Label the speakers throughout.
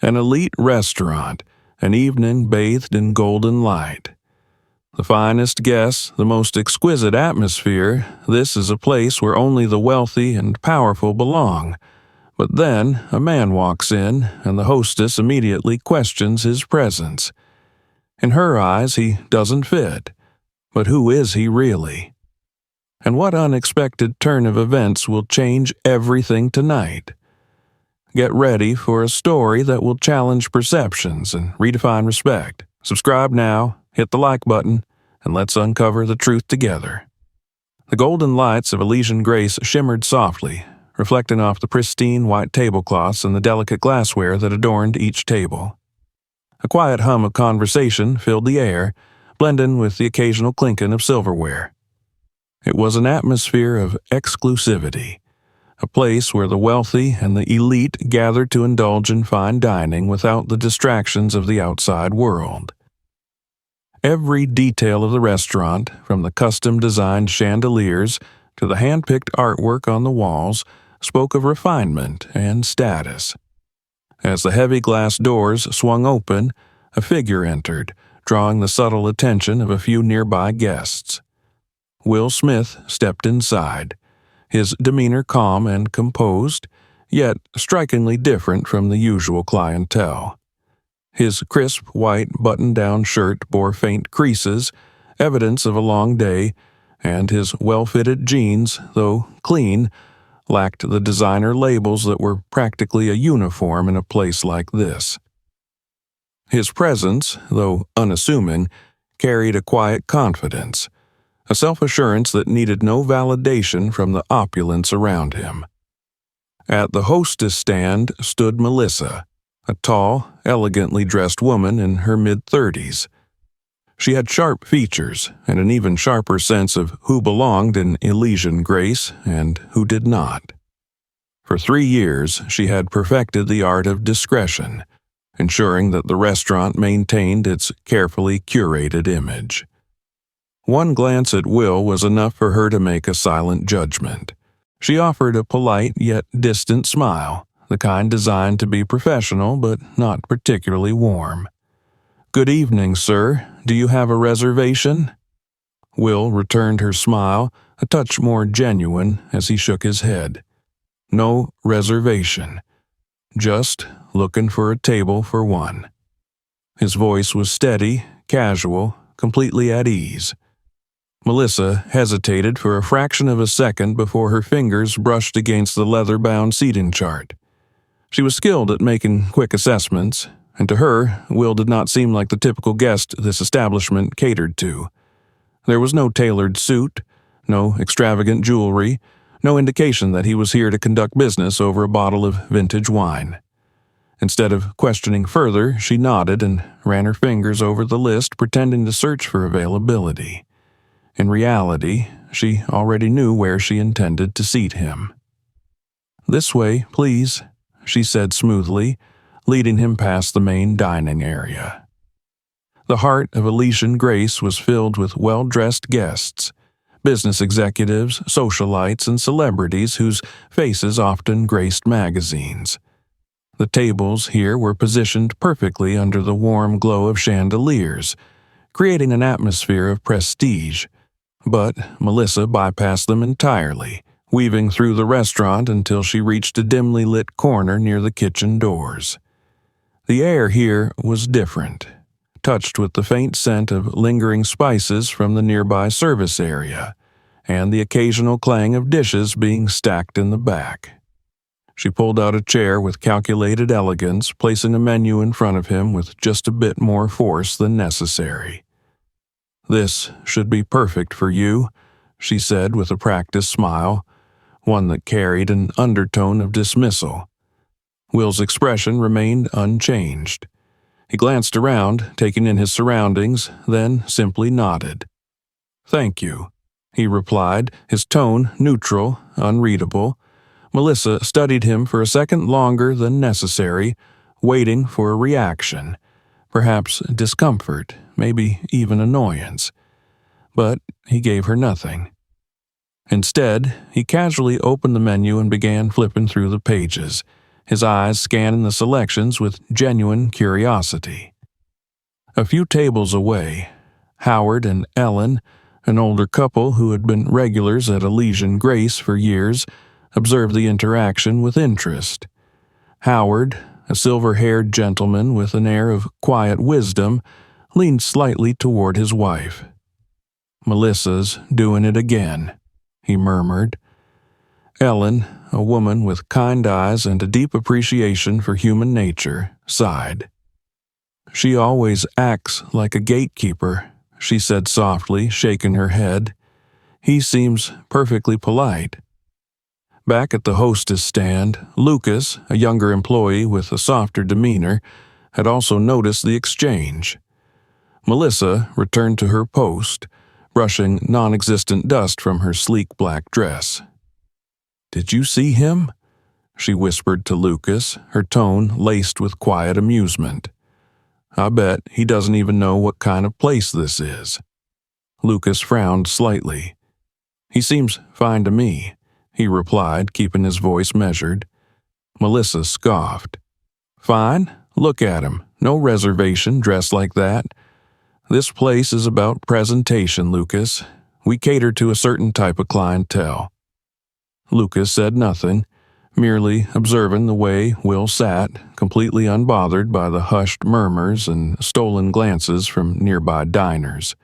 Speaker 1: An elite restaurant, an evening bathed in golden light. The finest guests, the most exquisite atmosphere, this is a place where only the wealthy and powerful belong. But then a man walks in, and the hostess immediately questions his presence. In her eyes, he doesn't fit. But who is he really? And what unexpected turn of events will change everything tonight? Get ready for a story that will challenge perceptions and redefine respect. Subscribe now, hit the like button, and let's uncover the truth together. The golden lights of Elysian Grace shimmered softly, reflecting off the pristine white tablecloths and the delicate glassware that adorned each table. A quiet hum of conversation filled the air, blending with the occasional clinking of silverware. It was an atmosphere of exclusivity, a place where the wealthy and the elite gathered to indulge in fine dining without the distractions of the outside world. Every detail of the restaurant, from the custom-designed chandeliers to the hand-picked artwork on the walls, spoke of refinement and status. As the heavy glass doors swung open, a figure entered, drawing the subtle attention of a few nearby guests. Will Smith stepped inside, his demeanor calm and composed, yet strikingly different from the usual clientele. His crisp white button-down shirt bore faint creases, evidence of a long day, and his well-fitted jeans, though clean, lacked the designer labels that were practically a uniform in a place like this. His presence, though unassuming, carried a quiet confidence, a self-assurance that needed no validation from the opulence around him. At the hostess stand stood Melissa, a tall, elegantly dressed woman in her mid-30s. She had sharp features and an even sharper sense of who belonged in Elysian Grace and who did not. For 3 years, she had perfected the art of discretion, ensuring that the restaurant maintained its carefully curated image. One glance at Will was enough for her to make a silent judgment. She offered a polite yet distant smile, the kind designed to be professional but not particularly warm. "Good evening, sir. Do you have a reservation?" Will returned her smile, a touch more genuine, as he shook his head. "No reservation. Just looking for a table for one." His voice was steady, casual, completely at ease. Melissa hesitated for a fraction of a second before her fingers brushed against the leather-bound seating chart. She was skilled at making quick assessments, and to her, Will did not seem like the typical guest this establishment catered to. There was no tailored suit, no extravagant jewelry, no indication that he was here to conduct business over a bottle of vintage wine. Instead of questioning further, she nodded and ran her fingers over the list, pretending to search for availability. In reality, she already knew where she intended to seat him. "This way, please," she said smoothly, leading him past the main dining area. The heart of Elysian Grace was filled with well-dressed guests, business executives, socialites, and celebrities whose faces often graced magazines. The tables here were positioned perfectly under the warm glow of chandeliers, creating an atmosphere of prestige. But Melissa bypassed them entirely, weaving through the restaurant until she reached a dimly lit corner near the kitchen doors. The air here was different, touched with the faint scent of lingering spices from the nearby service area, and the occasional clang of dishes being stacked in the back. She pulled out a chair with calculated elegance, placing a menu in front of him with just a bit more force than necessary. "This should be perfect for you," she said with a practiced smile, one that carried an undertone of dismissal. Will's expression remained unchanged. He glanced around, taking in his surroundings, then simply nodded. "Thank you," he replied, his tone neutral, unreadable. Melissa studied him for a second longer than necessary, waiting for a reaction, perhaps discomfort, maybe even annoyance. But he gave her nothing. Instead, he casually opened the menu and began flipping through the pages, his eyes scanning the selections with genuine curiosity. A few tables away, Howard and Ellen, an older couple who had been regulars at Elysian Grace for years, observed the interaction with interest. Howard, a silver-haired gentleman with an air of quiet wisdom, leaned slightly toward his wife. "Melissa's doing it again," he murmured. Ellen, a woman with kind eyes and a deep appreciation for human nature, sighed. "She always acts like a gatekeeper," she said softly, shaking her head. "He seems perfectly polite." Back at the hostess stand, Lucas, a younger employee with a softer demeanor, had also noticed the exchange. Melissa returned to her post, brushing non-existent dust from her sleek black dress. "Did you see him?" she whispered to Lucas, her tone laced with quiet amusement. "I bet he doesn't even know what kind of place this is." Lucas frowned slightly. "He seems fine to me," he replied, keeping his voice measured. Melissa scoffed. "Fine? Look at him. No reservation dressed like that. This place is about presentation, Lucas. We cater to a certain type of clientele." Lucas said nothing, merely observing the way Will sat, completely unbothered by the hushed murmurs and stolen glances from nearby diners.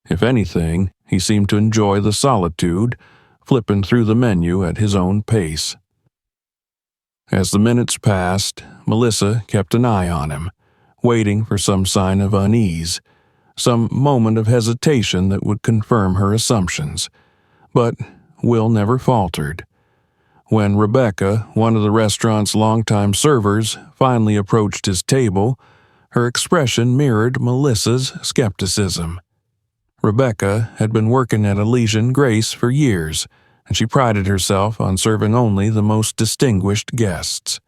Speaker 1: If anything, he seemed to enjoy the solitude, flipping through the menu at his own pace. As the minutes passed, Melissa kept an eye on him, waiting for some sign of unease, some moment of hesitation that would confirm her assumptions. But Will never faltered. When Rebecca, one of the restaurant's longtime servers, finally approached his table, her expression mirrored Melissa's skepticism. Rebecca had been working at Elysian Grace for years, and she prided herself on serving only the most distinguished guests.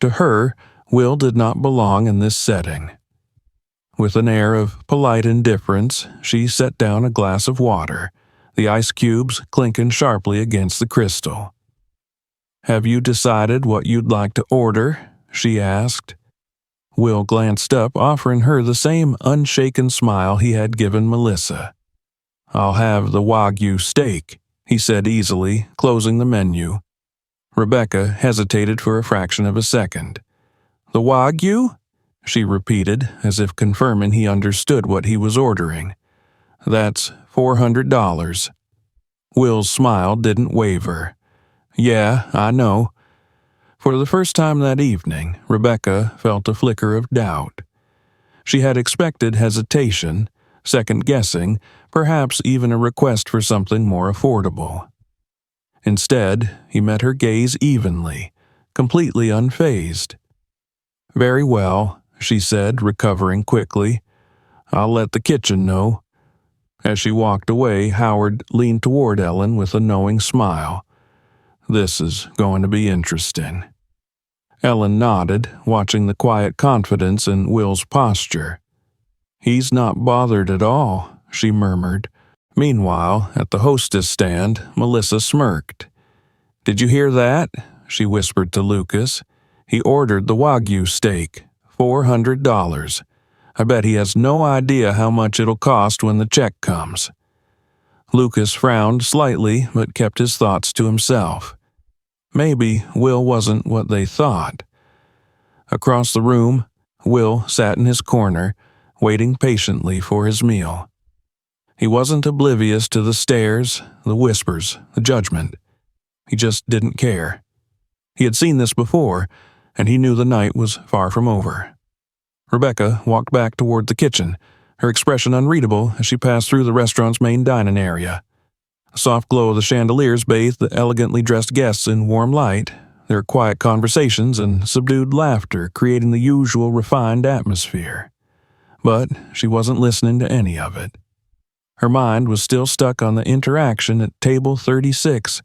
Speaker 1: To her, Will did not belong in this setting. With an air of polite indifference, she set down a glass of water, the ice cubes clinking sharply against the crystal. "Have you decided what you'd like to order?" she asked. Will glanced up, offering her the same unshaken smile he had given Melissa. "I'll have the Wagyu steak," he said easily, closing the menu. Rebecca hesitated for a fraction of a second. "The Wagyu?" she repeated, as if confirming he understood what he was ordering. "That's $400. Will's smile didn't waver. "Yeah, I know." For the first time that evening, Rebecca felt a flicker of doubt. She had expected hesitation, second-guessing, perhaps even a request for something more affordable. Instead, he met her gaze evenly, completely unfazed. "Very well," she said, recovering quickly. "I'll let the kitchen know." As she walked away, Howard leaned toward Ellen with a knowing smile. "This is going to be interesting." Ellen nodded, watching the quiet confidence in Will's posture. "He's not bothered at all," she murmured. Meanwhile, at the hostess stand, Melissa smirked. "Did you hear that?" she whispered to Lucas. "He ordered the Wagyu steak, $400. I bet he has no idea how much it'll cost when the check comes." Lucas frowned slightly, but kept his thoughts to himself. Maybe Will wasn't what they thought. Across the room, Will sat in his corner, waiting patiently for his meal. He wasn't oblivious to the stares, the whispers, the judgment. He just didn't care. He had seen this before, and he knew the night was far from over. Rebecca walked back toward the kitchen, her expression unreadable as she passed through the restaurant's main dining area. The soft glow of the chandeliers bathed the elegantly dressed guests in warm light, their quiet conversations and subdued laughter creating the usual refined atmosphere. But she wasn't listening to any of it. Her mind was still stuck on the interaction at table 36,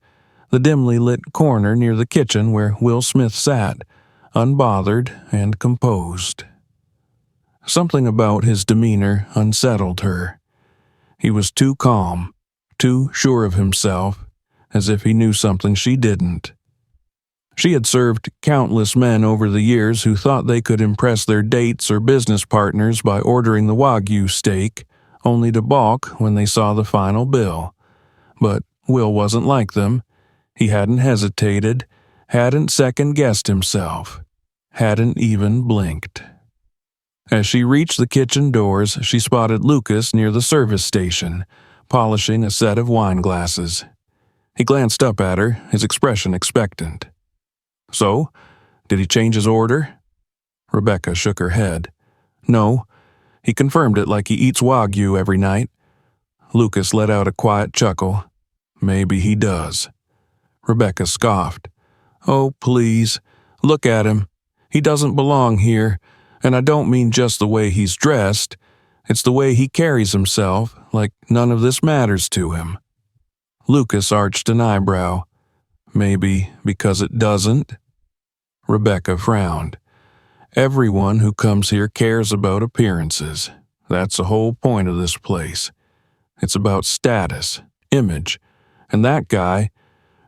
Speaker 1: the dimly lit corner near the kitchen where Will Smith sat, unbothered and composed. Something about his demeanor unsettled her. He was too calm, too sure of himself, as if he knew something she didn't. She had served countless men over the years who thought they could impress their dates or business partners by ordering the Wagyu steak, only to balk when they saw the final bill. But Will wasn't like them. He hadn't hesitated, hadn't second-guessed himself, hadn't even blinked. As she reached the kitchen doors, she spotted Lucas near the service station, polishing a set of wine glasses. He glanced up at her, his expression expectant. "So, did he change his order?" Rebecca shook her head. "No, he confirmed it like he eats Wagyu every night." Lucas let out a quiet chuckle. "Maybe he does." Rebecca scoffed. "Oh, please, look at him. He doesn't belong here, and I don't mean just the way he's dressed. It's the way he carries himself, like none of this matters to him." Lucas arched an eyebrow. "Maybe because it doesn't?" Rebecca frowned. "Everyone who comes here cares about appearances. That's the whole point of this place. It's about status, image, and that guy,"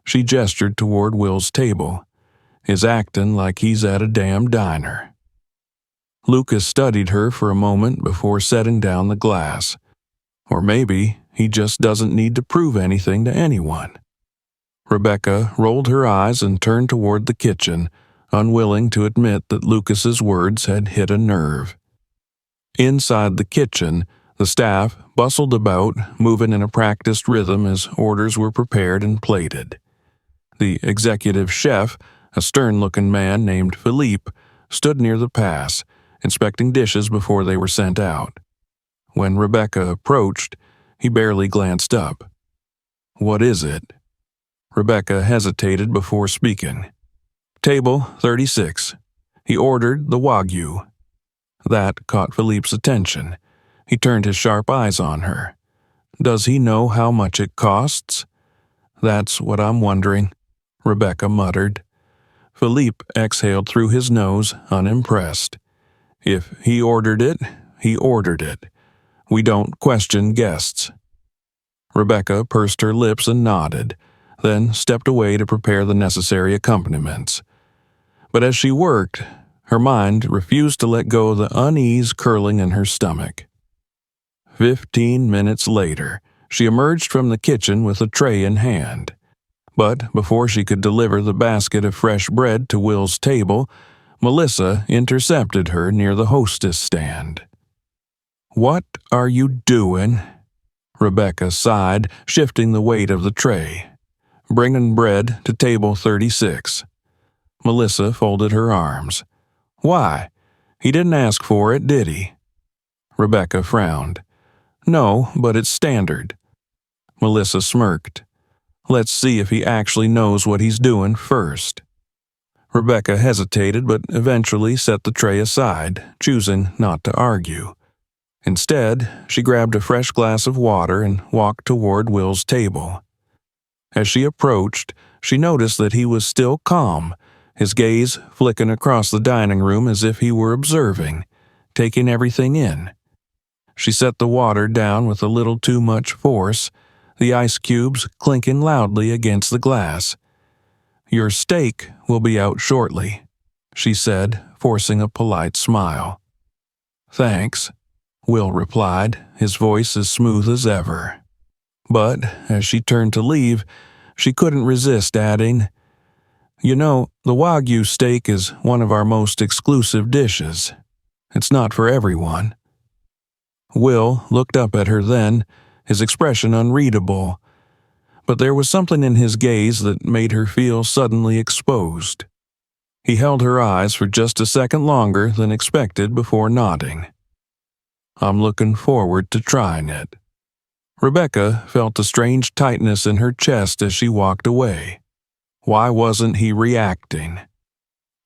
Speaker 1: she gestured toward Will's table, "is acting like he's at a damn diner." Lucas studied her for a moment before setting down the glass. Or maybe he just doesn't need to prove anything to anyone. Rebecca rolled her eyes and turned toward the kitchen, unwilling to admit that Lucas's words had hit a nerve. Inside the kitchen, the staff bustled about, moving in a practiced rhythm as orders were prepared and plated. The executive chef, a stern-looking man named Philippe, stood near the pass, inspecting dishes before they were sent out. When Rebecca approached, he barely glanced up. "What is it?" Rebecca hesitated before speaking. "Table 36. He ordered the Wagyu." That caught Philippe's attention. He turned his sharp eyes on her. "Does he know how much it costs?" "That's what I'm wondering," Rebecca muttered. Philippe exhaled through his nose, unimpressed. "If he ordered it, he ordered it. We don't question guests." Rebecca pursed her lips and nodded, then stepped away to prepare the necessary accompaniments. But as she worked, her mind refused to let go of the unease curling in her stomach. 15 minutes later, she emerged from the kitchen with a tray in hand. But before she could deliver the basket of fresh bread to Will's table, Melissa intercepted her near the hostess stand. "What are you doing?" Rebecca sighed, shifting the weight of the tray. "Bringing bread to table 36. Melissa folded her arms. "Why? He didn't ask for it, did he?" Rebecca frowned. "No, but it's standard." Melissa smirked. "Let's see if he actually knows what he's doing first." Rebecca hesitated but eventually set the tray aside, choosing not to argue. Instead, she grabbed a fresh glass of water and walked toward Will's table. As she approached, she noticed that he was still calm, his gaze flicking across the dining room as if he were observing, taking everything in. She set the water down with a little too much force, the ice cubes clinking loudly against the glass. "Your steak will be out shortly," she said, forcing a polite smile. "Thanks," Will replied, his voice as smooth as ever. But as she turned to leave, she couldn't resist adding, "You know, the Wagyu steak is one of our most exclusive dishes. It's not for everyone." Will looked up at her then, his expression unreadable, but there was something in his gaze that made her feel suddenly exposed. He held her eyes for just a second longer than expected before nodding. "I'm looking forward to trying it." Rebecca felt a strange tightness in her chest as she walked away. Why wasn't he reacting?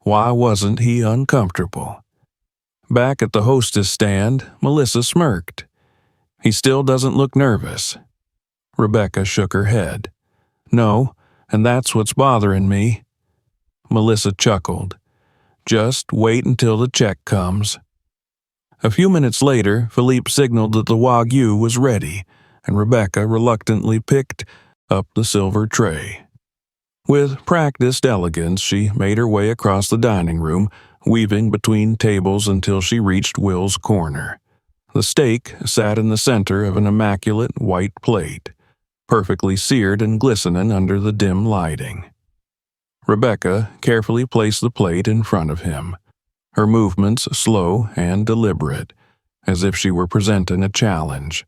Speaker 1: Why wasn't he uncomfortable? Back at the hostess stand, Melissa smirked. "He still doesn't look nervous." Rebecca shook her head. "No, and that's what's bothering me." Melissa chuckled. "Just wait until the check comes." A few minutes later, Philippe signaled that the Wagyu was ready, and Rebecca reluctantly picked up the silver tray. With practiced elegance, she made her way across the dining room, weaving between tables until she reached Will's corner. The steak sat in the center of an immaculate white plate, perfectly seared and glistening under the dim lighting. Rebecca carefully placed the plate in front of him, her movements slow and deliberate, as if she were presenting a challenge.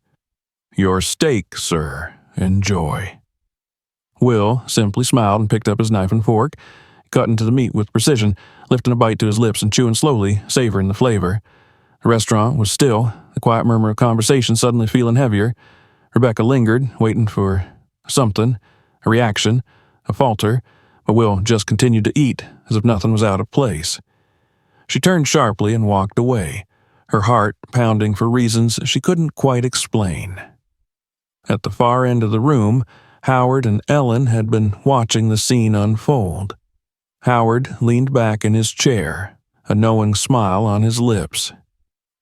Speaker 1: "Your steak, sir. Enjoy." Will simply smiled and picked up his knife and fork, cut into the meat with precision, lifting a bite to his lips and chewing slowly, savoring the flavor. The restaurant was still, the quiet murmur of conversation suddenly feeling heavier. Rebecca lingered, waiting for something, a reaction, a falter, but Will just continued to eat as if nothing was out of place. She turned sharply and walked away, her heart pounding for reasons she couldn't quite explain. At the far end of the room, Howard and Ellen had been watching the scene unfold. Howard leaned back in his chair, a knowing smile on his lips.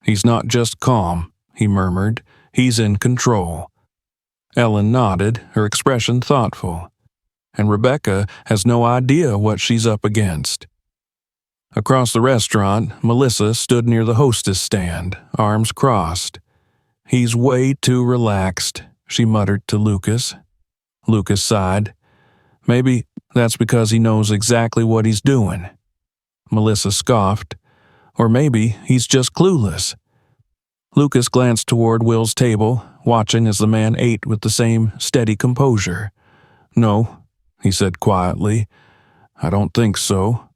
Speaker 1: "He's not just calm," he murmured. "He's in control." Ellen nodded, her expression thoughtful. "And Rebecca has no idea what she's up against." Across the restaurant, Melissa stood near the hostess stand, arms crossed. "He's way too relaxed," she muttered to Lucas. Lucas sighed. "Maybe that's because he knows exactly what he's doing." Melissa scoffed. "Or maybe he's just clueless." Lucas glanced toward Will's table, watching as the man ate with the same steady composure. "No," he said quietly. "I don't think so."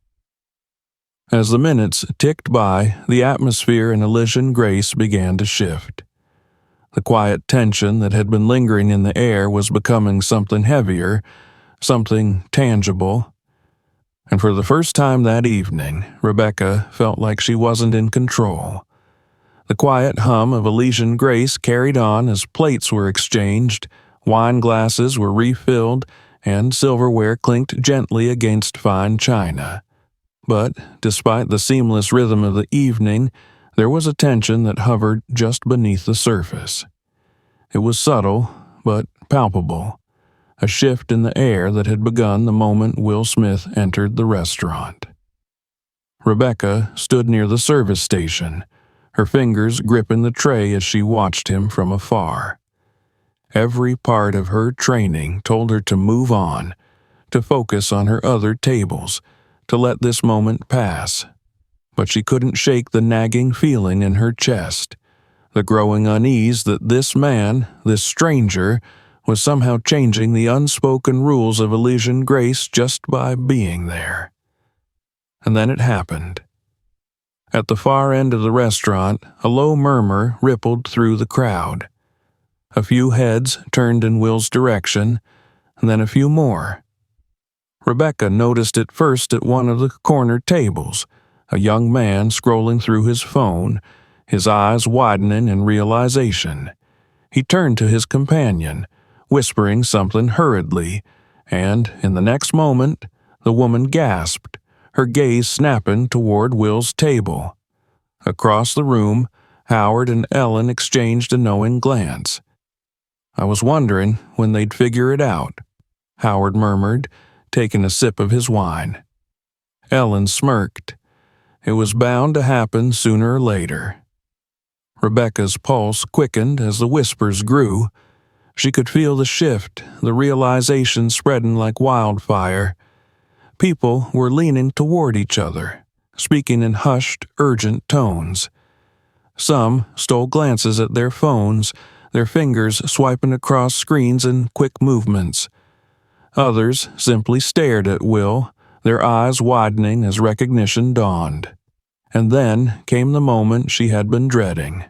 Speaker 1: As the minutes ticked by, the atmosphere in Elysian Grace began to shift. The quiet tension that had been lingering in the air was becoming something heavier, something tangible. And for the first time that evening, Rebecca felt like she wasn't in control. The quiet hum of Elysian Grace carried on as plates were exchanged, wine glasses were refilled, and silverware clinked gently against fine china. But, despite the seamless rhythm of the evening, there was a tension that hovered just beneath the surface. It was subtle, but palpable, a shift in the air that had begun the moment Will Smith entered the restaurant. Rebecca stood near the service station, her fingers gripping the tray as she watched him from afar. Every part of her training told her to move on, to focus on her other tables, to let this moment pass. But she couldn't shake the nagging feeling in her chest, the growing unease that this man, this stranger, was somehow changing the unspoken rules of Elysian Grace just by being there. And then it happened. At the far end of the restaurant, a low murmur rippled through the crowd. A few heads turned in Will's direction, and then a few more. Rebecca noticed it first at one of the corner tables, a young man scrolling through his phone, his eyes widening in realization. He turned to his companion, whispering something hurriedly, and, in the next moment, the woman gasped, her gaze snapping toward Will's table. Across the room, Howard and Ellen exchanged a knowing glance. "I was wondering when they'd figure it out," Howard murmured, taking a sip of his wine. Ellen smirked. It was bound to happen sooner or later. Rebecca's pulse quickened as the whispers grew. She could feel the shift, the realization spreading like wildfire. People were leaning toward each other, speaking in hushed, urgent tones. Some stole glances at their phones, their fingers swiping across screens in quick movements. Others simply stared at Will, their eyes widening as recognition dawned. And then came the moment she had been dreading.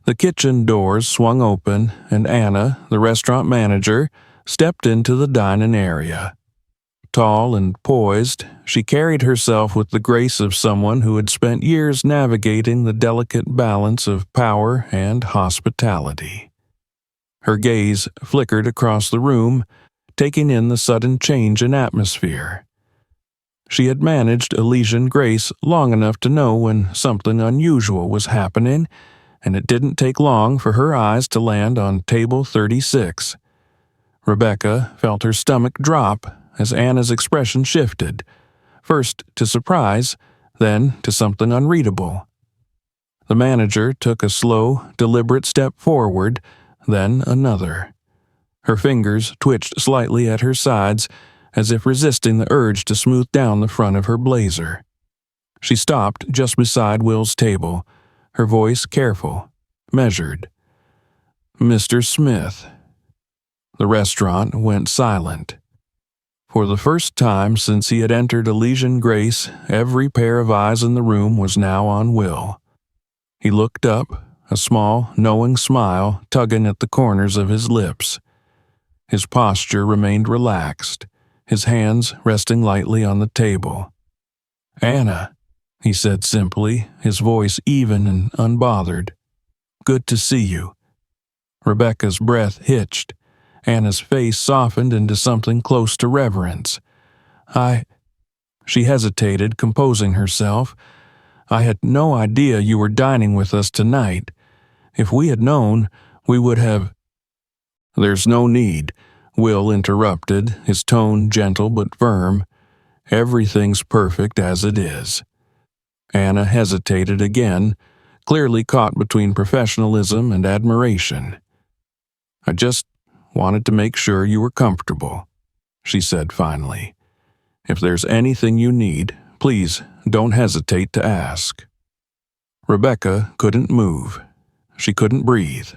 Speaker 1: The kitchen doors swung open, and Anna, the restaurant manager, stepped into the dining area. Tall and poised, she carried herself with the grace of someone who had spent years navigating the delicate balance of power and hospitality. Her gaze flickered across the room, taking in the sudden change in atmosphere. She had managed Elysian Grace long enough to know when something unusual was happening, and it didn't take long for her eyes to land on table 36. Rebecca felt her stomach drop as Anna's expression shifted, first to surprise, then to something unreadable. The manager took a slow, deliberate step forward, then another. Her fingers twitched slightly at her sides, as if resisting the urge to smooth down the front of her blazer. She stopped just beside Will's table, her voice careful, measured. "Mr. Smith." The restaurant went silent. For the first time since he had entered Elysian Grace, every pair of eyes in the room was now on Will. He looked up, a small, knowing smile tugging at the corners of his lips. His posture remained relaxed, his hands resting lightly on the table. "Anna," he said simply, his voice even and unbothered. "Good to see you." Rebecca's breath hitched. Anna's face softened into something close to reverence. She hesitated, composing herself. "I had no idea you were dining with us tonight. If we had known, we would have—" "There's no need," Will interrupted, his tone gentle but firm. "Everything's perfect as it is." Anna hesitated again, clearly caught between professionalism and admiration. "I just wanted to make sure you were comfortable," she said finally. "If there's anything you need, please don't hesitate to ask." Rebecca couldn't move. She couldn't breathe.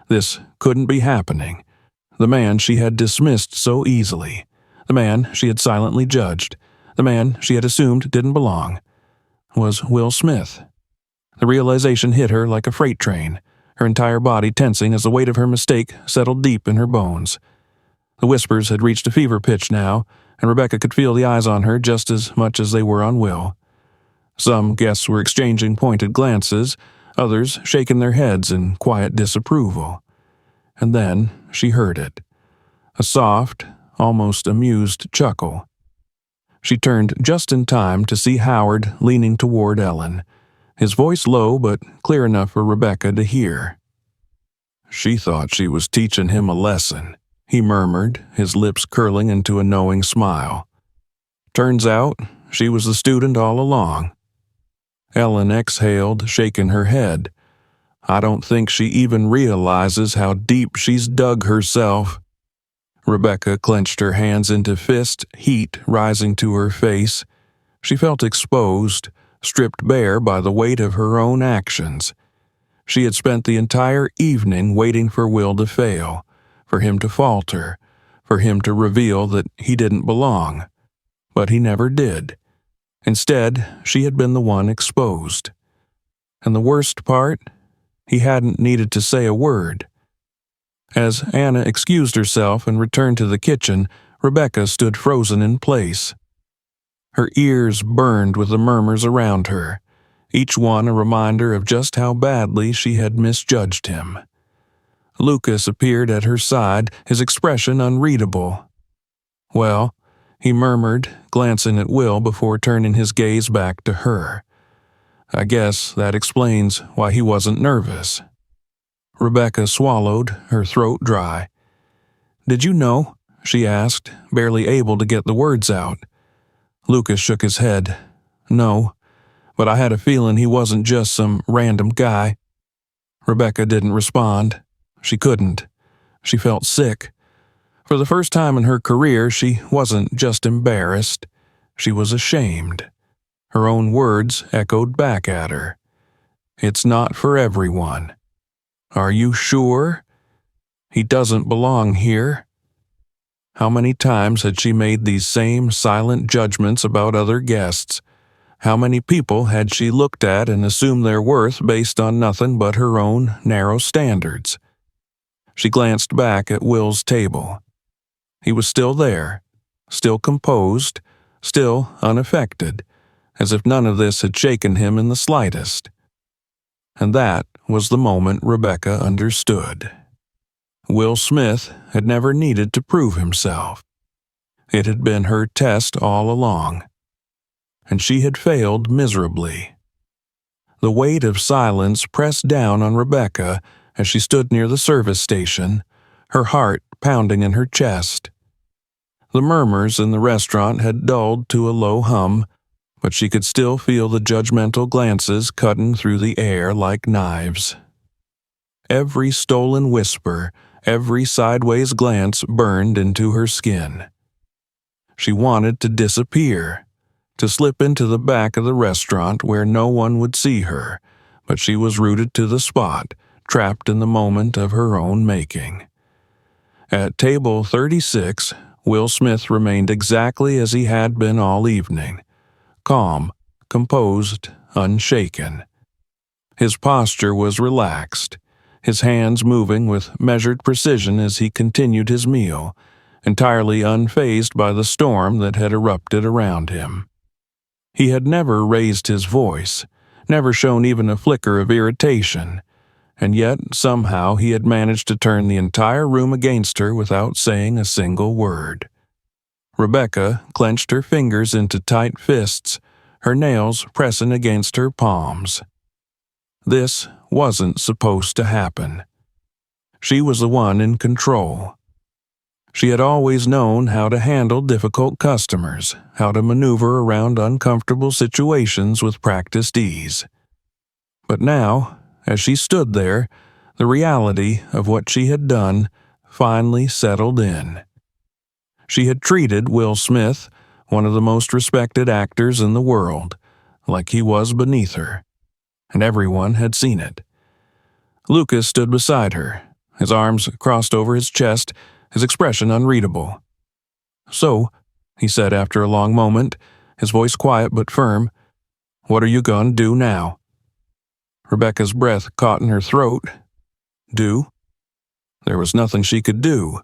Speaker 1: This couldn't be happening. The man she had dismissed so easily, the man she had silently judged, the man she had assumed didn't belong, was Will Smith. The realization hit her like a freight train, her entire body tensing as the weight of her mistake settled deep in her bones. The whispers had reached a fever pitch now, and Rebecca could feel the eyes on her just as much as they were on Will. Some guests were exchanging pointed glances, others shaking their heads in quiet disapproval. And then she heard it. A soft, almost amused chuckle. She turned just in time to see Howard leaning toward Ellen, his voice low but clear enough for Rebecca to hear. "She thought she was teaching him a lesson," he murmured, his lips curling into a knowing smile. "Turns out she was the student all along." Ellen exhaled, shaking her head. "I don't think she even realizes how deep she's dug herself." Rebecca clenched her hands into fist, heat rising to her face. She felt exposed, stripped bare by the weight of her own actions. She had spent the entire evening waiting for Will to fail, for him to falter, for him to reveal that he didn't belong. But he never did. Instead, she had been the one exposed. And the worst part? He hadn't needed to say a word. As Anna excused herself and returned to the kitchen, Rebecca stood frozen in place. Her ears burned with the murmurs around her, each one a reminder of just how badly she had misjudged him. Lucas appeared at her side, his expression unreadable. "Well," he murmured, glancing at Will before turning his gaze back to her. "I guess that explains why he wasn't nervous." Rebecca swallowed, her throat dry. "Did you know?" she asked, barely able to get the words out. Lucas shook his head. "No, but I had a feeling he wasn't just some random guy." Rebecca didn't respond. She couldn't. She felt sick. For the first time in her career, she wasn't just embarrassed. She was ashamed. Her own words echoed back at her. "It's not for everyone." "Are you sure?" "He doesn't belong here." How many times had she made these same silent judgments about other guests? How many people had she looked at and assumed their worth based on nothing but her own narrow standards? She glanced back at Will's table. He was still there, still composed, still unaffected, as if none of this had shaken him in the slightest. And that was the moment Rebecca understood. Will Smith had never needed to prove himself. It had been her test all along. And she had failed miserably. The weight of silence pressed down on Rebecca as she stood near the service station, her heart pounding in her chest. The murmurs in the restaurant had dulled to a low hum, but she could still feel the judgmental glances cutting through the air like knives. Every stolen whisper, every sideways glance burned into her skin. She wanted to disappear, to slip into the back of the restaurant where no one would see her, but she was rooted to the spot, trapped in the moment of her own making. At table 36, Will Smith remained exactly as he had been all evening, calm, composed, unshaken. His posture was relaxed, his hands moving with measured precision as he continued his meal, entirely unfazed by the storm that had erupted around him. He had never raised his voice, never shown even a flicker of irritation, and yet somehow he had managed to turn the entire room against her without saying a single word. Rebecca clenched her fingers into tight fists, her nails pressing against her palms. This wasn't supposed to happen. She was the one in control. She had always known how to handle difficult customers, how to maneuver around uncomfortable situations with practiced ease. But now, as she stood there, the reality of what she had done finally settled in. She had treated Will Smith, one of the most respected actors in the world, like he was beneath her, and everyone had seen it. Lucas stood beside her, his arms crossed over his chest, his expression unreadable. "So," he said after a long moment, his voice quiet but firm, "what are you going to do now?" Rebecca's breath caught in her throat. Do? There was nothing she could do.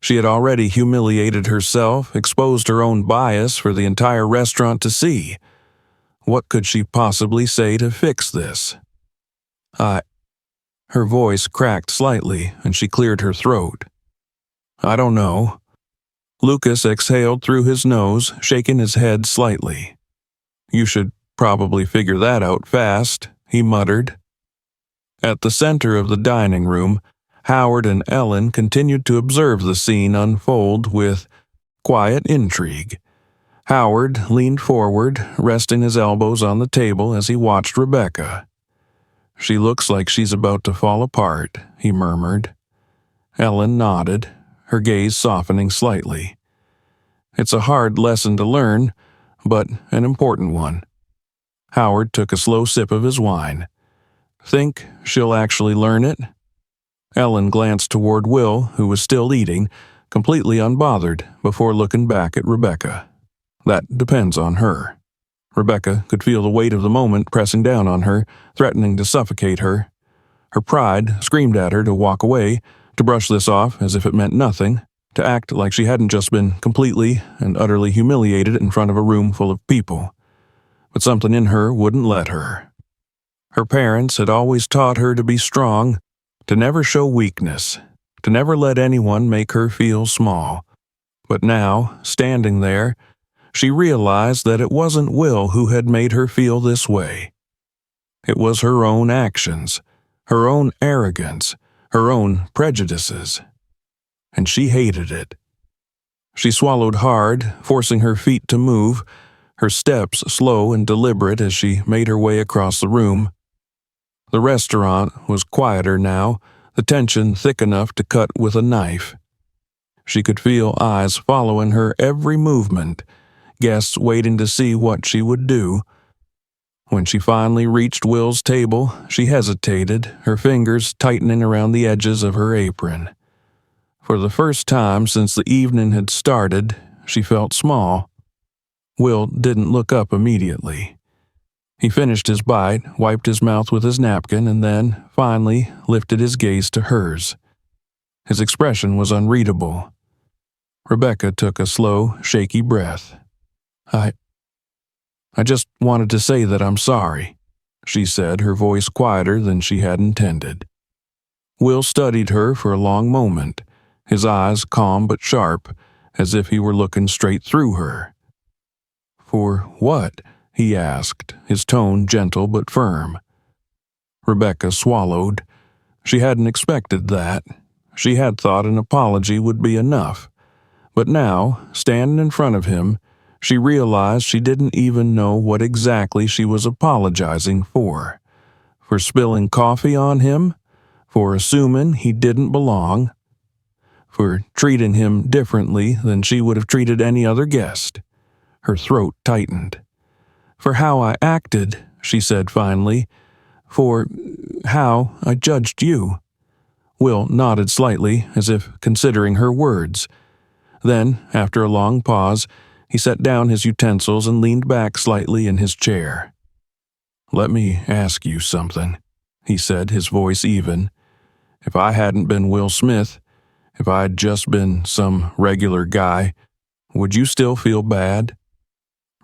Speaker 1: She had already humiliated herself, exposed her own bias for the entire restaurant to see. What could she possibly say to fix this? Her voice cracked slightly, and she cleared her throat. "I don't know." Lucas exhaled through his nose, shaking his head slightly. "You should probably figure that out fast," he muttered. At the center of the dining room, Howard and Ellen continued to observe the scene unfold with quiet intrigue. Howard leaned forward, resting his elbows on the table as he watched Rebecca. "She looks like she's about to fall apart," he murmured. Ellen nodded, her gaze softening slightly. "It's a hard lesson to learn, but an important one." Howard took a slow sip of his wine. "Think she'll actually learn it?" Ellen glanced toward Will, who was still eating, completely unbothered, before looking back at Rebecca. "That depends on her." Rebecca could feel the weight of the moment pressing down on her, threatening to suffocate her. Her pride screamed at her to walk away, to brush this off as if it meant nothing, to act like she hadn't just been completely and utterly humiliated in front of a room full of people. But something in her wouldn't let her. Her parents had always taught her to be strong, to never show weakness, to never let anyone make her feel small. But now, standing there, she realized that it wasn't Will who had made her feel this way. It was her own actions, her own arrogance, her own prejudices. And she hated it. She swallowed hard, forcing her feet to move, her steps slow and deliberate as she made her way across the room. The restaurant was quieter now, the tension thick enough to cut with a knife. She could feel eyes following her every movement, guests waiting to see what she would do. When she finally reached Will's table, she hesitated, her fingers tightening around the edges of her apron. For the first time since the evening had started, she felt small. Will didn't look up immediately. He finished his bite, wiped his mouth with his napkin, and then, finally, lifted his gaze to hers. His expression was unreadable. Rebecca took a slow, shaky breath. I just wanted to say that I'm sorry," she said, her voice quieter than she had intended. Will studied her for a long moment, his eyes calm but sharp, as if he were looking straight through her. "For what?" he asked, his tone gentle but firm. Rebecca swallowed. She hadn't expected that. She had thought an apology would be enough. But now, standing in front of him, she realized she didn't even know what exactly she was apologizing for. For spilling coffee on him? For assuming he didn't belong? For treating him differently than she would have treated any other guest? Her throat tightened. For how I acted, she said finally. For how I judged you. Will nodded slightly, as if considering her words. Then, after a long pause, he set down his utensils and leaned back slightly in his chair. "Let me ask you something," he said, his voice even. "If I hadn't been Will Smith, if I'd just been some regular guy, would you still feel bad?"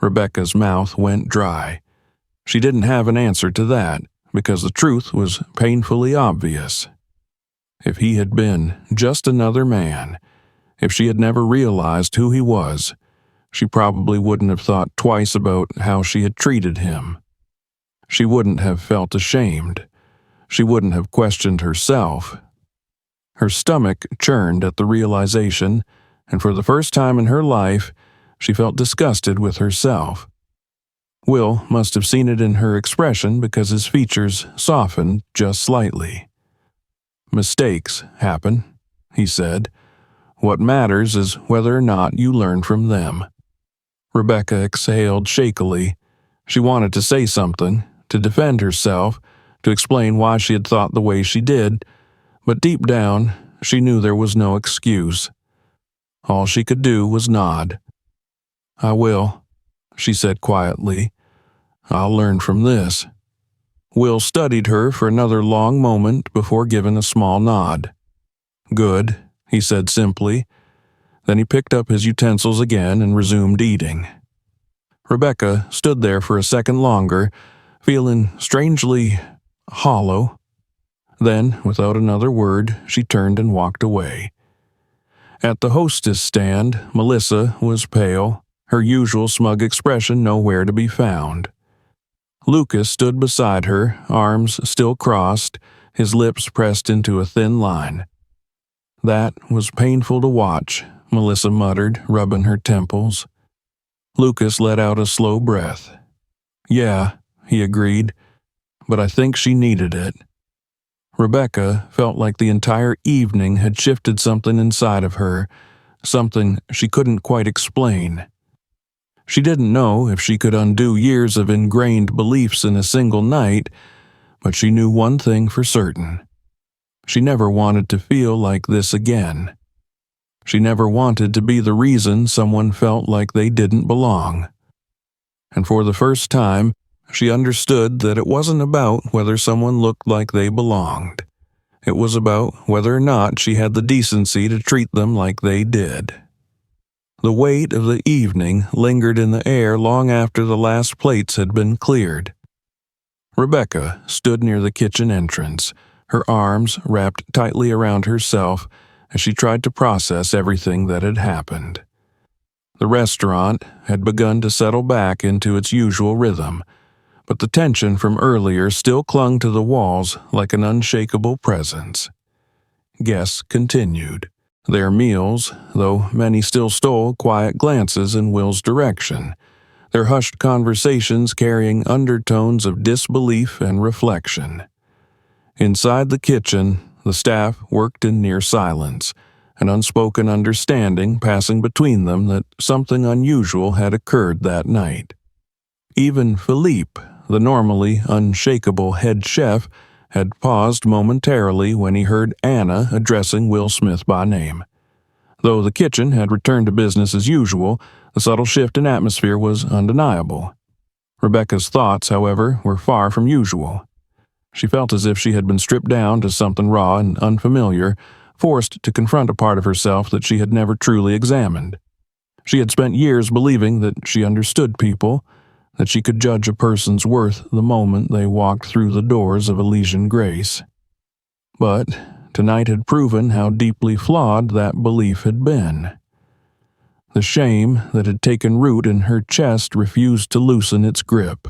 Speaker 1: Rebecca's mouth went dry. She didn't have an answer to that, because the truth was painfully obvious. If he had been just another man, if she had never realized who he was, she probably wouldn't have thought twice about how she had treated him. She wouldn't have felt ashamed. She wouldn't have questioned herself. Her stomach churned at the realization, and for the first time in her life, she felt disgusted with herself. Will must have seen it in her expression because his features softened just slightly. "Mistakes happen," he said. "What matters is whether or not you learn from them." Rebecca exhaled shakily. She wanted to say something, to defend herself, to explain why she had thought the way she did, but deep down, she knew there was no excuse. All she could do was nod. "I will," she said quietly. "I'll learn from this." Will studied her for another long moment before giving a small nod. "Good," he said simply. Then he picked up his utensils again and resumed eating. Rebecca stood there for a second longer, feeling strangely hollow. Then, without another word, she turned and walked away. At the hostess stand, Melissa was pale, her usual smug expression nowhere to be found. Lucas stood beside her, arms still crossed, his lips pressed into a thin line. "That was painful to watch," Melissa muttered, rubbing her temples. Lucas let out a slow breath. "Yeah," he agreed, "but I think she needed it." Rebecca felt like the entire evening had shifted something inside of her, something she couldn't quite explain. She didn't know if she could undo years of ingrained beliefs in a single night, but she knew one thing for certain. She never wanted to feel like this again. She never wanted to be the reason someone felt like they didn't belong. And for the first time, she understood that it wasn't about whether someone looked like they belonged. It was about whether or not she had the decency to treat them like they did. The weight of the evening lingered in the air long after the last plates had been cleared. Rebecca stood near the kitchen entrance, her arms wrapped tightly around herself as she tried to process everything that had happened. The restaurant had begun to settle back into its usual rhythm, but the tension from earlier still clung to the walls like an unshakable presence. Guests continued their meals, though many still stole quiet glances in Will's direction, their hushed conversations carrying undertones of disbelief and reflection. Inside the kitchen, the staff worked in near silence, an unspoken understanding passing between them that something unusual had occurred that night. Even Philippe, the normally unshakable head chef, had paused momentarily when he heard Anna addressing Will Smith by name. Though the kitchen had returned to business as usual, the subtle shift in atmosphere was undeniable. Rebecca's thoughts, however, were far from usual. She felt as if she had been stripped down to something raw and unfamiliar, forced to confront a part of herself that she had never truly examined. She had spent years believing that she understood people, that she could judge a person's worth the moment they walked through the doors of Elysian grace. But tonight had proven how deeply flawed that belief had been. The shame that had taken root in her chest refused to loosen its grip.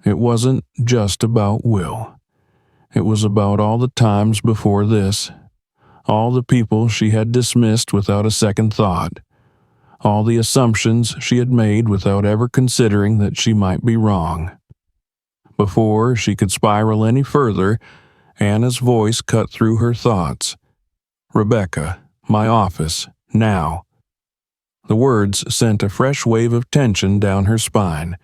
Speaker 1: It wasn't just about Will. It was about all the times before this, All the people she had dismissed without a second thought. All the assumptions she had made without ever considering that she might be wrong. Before she could spiral any further, Anna's voice cut through her thoughts. "Rebecca, my office, now." The words sent a fresh wave of tension down her spine.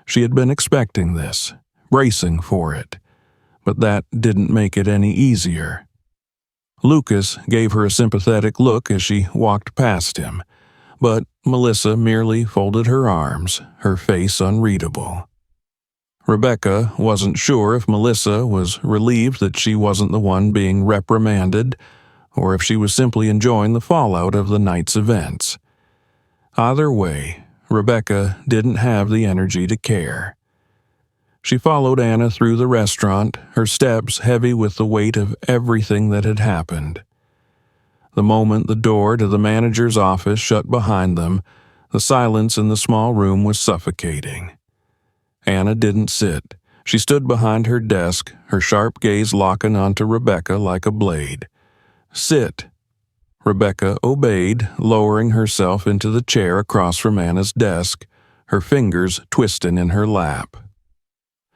Speaker 1: She had been expecting this, bracing for it, but that didn't make it any easier. Lucas gave her a sympathetic look as she walked past him, but Melissa merely folded her arms, her face unreadable. Rebecca wasn't sure if Melissa was relieved that she wasn't the one being reprimanded, or if she was simply enjoying the fallout of the night's events. Either way, Rebecca didn't have the energy to care. She followed Anna through the restaurant, her steps heavy with the weight of everything that had happened. The moment the door to the manager's office shut behind them, the silence in the small room was suffocating. Anna didn't sit. She stood behind her desk, her sharp gaze locking onto Rebecca like a blade. "Sit." Rebecca obeyed, lowering herself into the chair across from Anna's desk, her fingers twisting in her lap.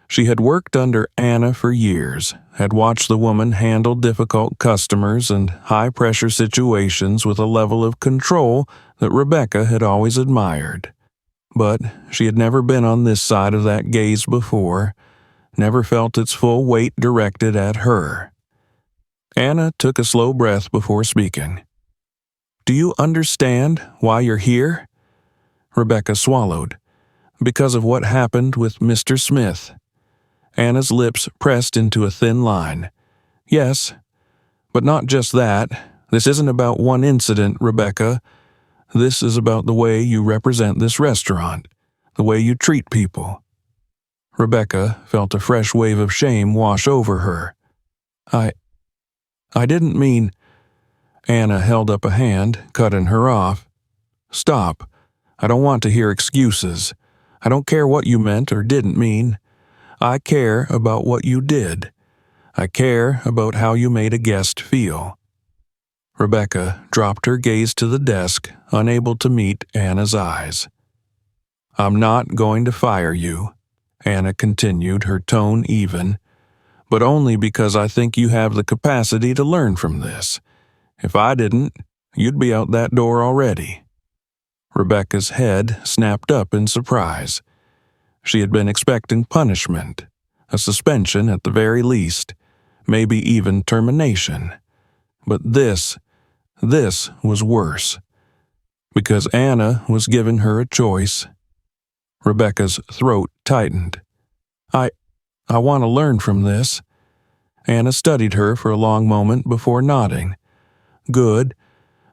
Speaker 1: She had worked under Anna for years, had watched the woman handle difficult customers and high-pressure situations with a level of control that Rebecca had always admired. But she had never been on this side of that gaze before, never felt its full weight directed at her. Anna took a slow breath before speaking. "Do you understand why you're here?" Rebecca swallowed. "Because of what happened with Mr. Smith." Anna's lips pressed into a thin line. "Yes, but not just that. This isn't about one incident, Rebecca. This is about the way you represent this restaurant, the way you treat people." Rebecca felt a fresh wave of shame wash over her. I didn't mean—" Anna held up a hand, cutting her off. "Stop. I don't want to hear excuses. I don't care what you meant or didn't mean. I care about what you did. I care about how you made a guest feel." Rebecca dropped her gaze to the desk, unable to meet Anna's eyes. "I'm not going to fire you," Anna continued, her tone even, "but only because I think you have the capacity to learn from this. If I didn't, you'd be out that door already." Rebecca's head snapped up in surprise. She had been expecting punishment, a suspension at the very least, maybe even termination. But this was worse. Because Anna was giving her a choice. Rebecca's throat tightened. I want to learn from this." Anna studied her for a long moment before nodding. "Good,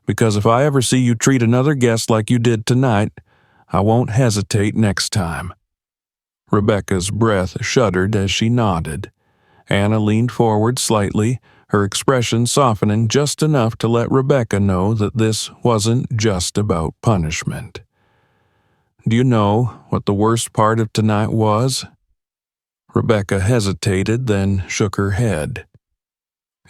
Speaker 1: because if I ever see you treat another guest like you did tonight, I won't hesitate next time." Rebecca's breath shuddered as she nodded. Anna leaned forward slightly, her expression softening just enough to let Rebecca know that this wasn't just about punishment. "Do you know what the worst part of tonight was?" Rebecca hesitated, then shook her head.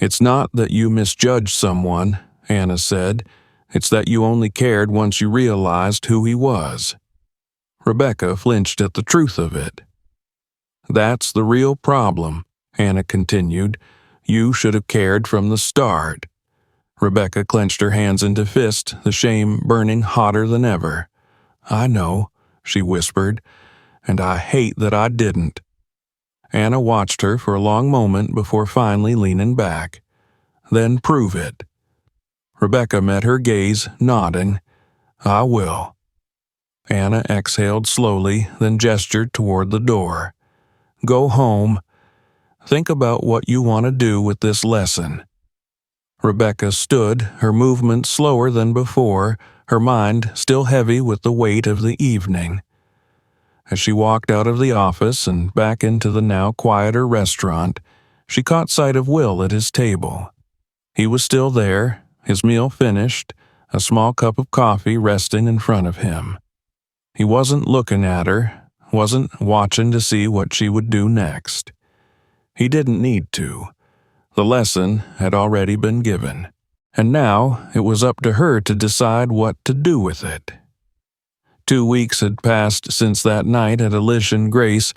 Speaker 1: "It's not that you misjudged someone," Anna said. "It's that you only cared once you realized who he was." Rebecca flinched at the truth of it. "That's the real problem," Anna continued. "You should have cared from the start." Rebecca clenched her hands into fists, the shame burning hotter than ever. "I know," she whispered, "and I hate that I didn't." Anna watched her for a long moment before finally leaning back. "Then prove it." Rebecca met her gaze, nodding. "I will." Anna exhaled slowly, then gestured toward the door. "Go home. Think about what you want to do with this lesson." Rebecca stood, her movements slower than before, her mind still heavy with the weight of the evening. As she walked out of the office and back into the now quieter restaurant, she caught sight of Will at his table. He was still there, his meal finished, a small cup of coffee resting in front of him. He wasn't looking at her, wasn't watching to see what she would do next. He didn't need to. The lesson had already been given. and now it was up to her to decide what to do with it. 2 weeks had passed since that night at Elysian Grace,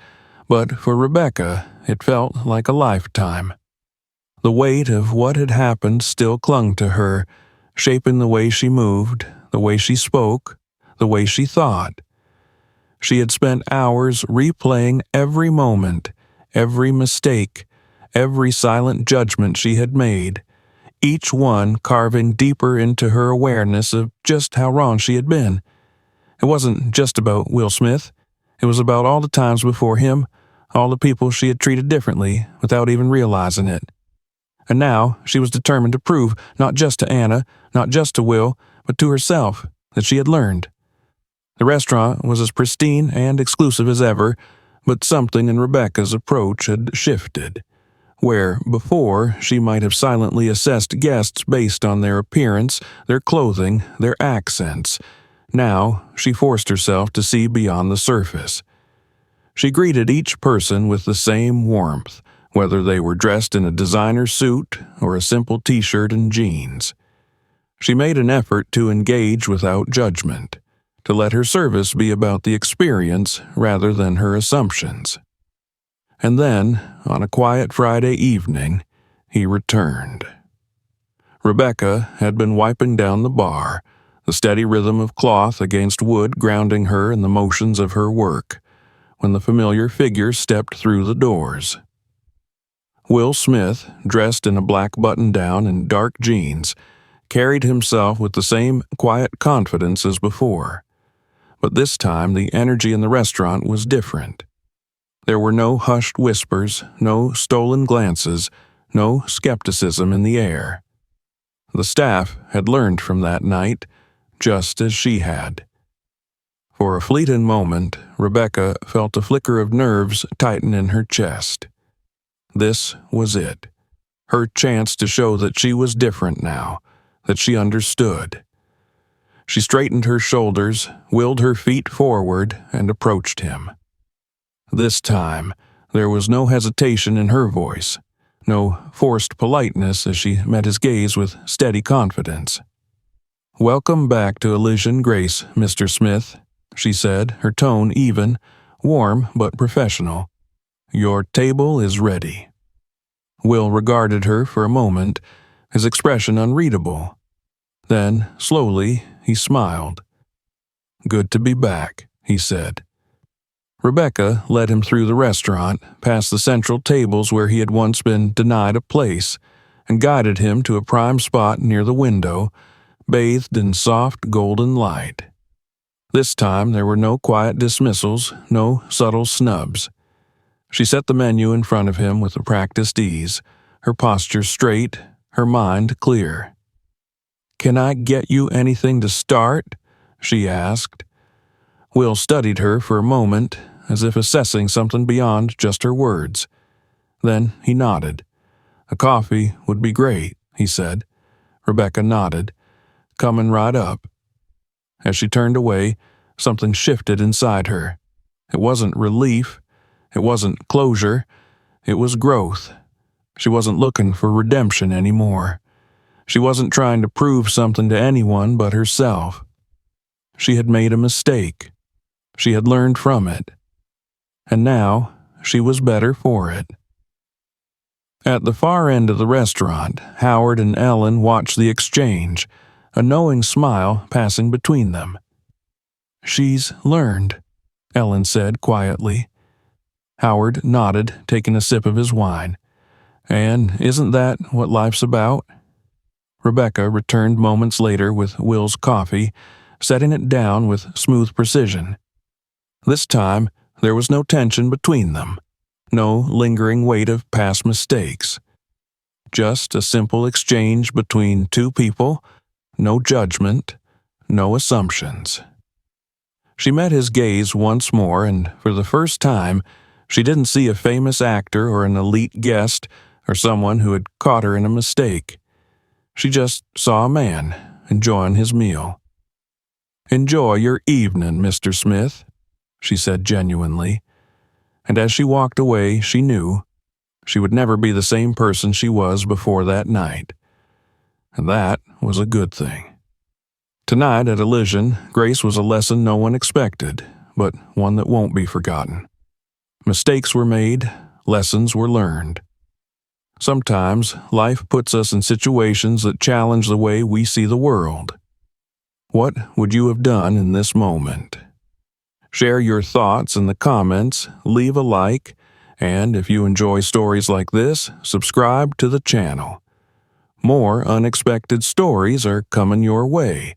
Speaker 1: but for Rebecca it felt like a lifetime. The weight of what had happened still clung to her, shaping the way she moved, the way she spoke, the way she thought. She had spent hours replaying every moment, every mistake, every silent judgment she had made, each one carving deeper into her awareness of just how wrong she had been. It wasn't just about Will Smith. It was about all the times before him, all the people she had treated differently without even realizing it. And now she was determined to prove, not just to Anna, not just to Will, but to herself, that she had learned. The restaurant was as pristine and exclusive as ever, but something in Rebecca's approach had shifted. Where, before, she might have silently assessed guests based on their appearance, their clothing, their accents, now she forced herself to see beyond the surface. She greeted each person with the same warmth, whether they were dressed in a designer suit or a simple t-shirt and jeans. She made an effort to engage without judgment, to let her service be about the experience rather than her assumptions. And then, on a quiet Friday evening, he returned. Rebecca had been wiping down the bar, the steady rhythm of cloth against wood grounding her in the motions of her work, when the familiar figure stepped through the doors. Will Smith, dressed in a black button-down and dark jeans, carried himself with the same quiet confidence as before. But this time the energy in the restaurant was different. There were no hushed whispers, no stolen glances, no skepticism in the air. The staff had learned from that night, just as she had. For a fleeting moment, Rebecca felt a flicker of nerves tighten in her chest. This was it, her chance to show that she was different now, that she understood. She straightened her shoulders, willed her feet forward, and approached him. This time, there was no hesitation in her voice, no forced politeness as she met his gaze with steady confidence. "Welcome back to Elysian Grace, Mr. Smith," she said, her tone even, warm but professional. "Your table is ready." Will regarded her for a moment, his expression unreadable. Then, slowly, he smiled. "Good to be back," he said. Rebecca led him through the restaurant, past the central tables where he had once been denied a place, and guided him to a prime spot near the window, bathed in soft golden light. This time there were no quiet dismissals, no subtle snubs. She set the menu in front of him with a practiced ease, her posture straight, her mind clear. "Can I get you anything to start?" she asked. Will studied her for a moment, as if assessing something beyond just her words. Then he nodded. "A coffee would be great," he said. Rebecca nodded. "Coming right up." As she turned away, something shifted inside her. It wasn't relief. It wasn't closure. It was growth. She wasn't looking for redemption anymore. She wasn't trying to prove something to anyone but herself. She had made a mistake. She had learned from it. And now she was better for it. At the far end of the restaurant, Howard and Ellen watched the exchange, a knowing smile passing between them. "She's learned," Ellen said quietly. Howard nodded, taking a sip of his wine. "And isn't that what life's about?" Rebecca returned moments later with Will's coffee, setting it down with smooth precision. This time, there was no tension between them, no lingering weight of past mistakes. Just a simple exchange between two people, no judgment, no assumptions. She met his gaze once more, and for the first time, she didn't see a famous actor or an elite guest or someone who had caught her in a mistake. She just saw a man enjoying his meal. "Enjoy your evening, Mr. Smith," she said genuinely. And as she walked away, she knew she would never be the same person she was before that night. and that was a good thing. Tonight at Elysian, grace was a lesson no one expected, but one that won't be forgotten. Mistakes were made, lessons were learned. Sometimes life puts us in situations that challenge the way we see the world. What would you have done in this moment? Share your thoughts in the comments, leave a like, and if you enjoy stories like this, subscribe to the channel. More unexpected stories are coming your way,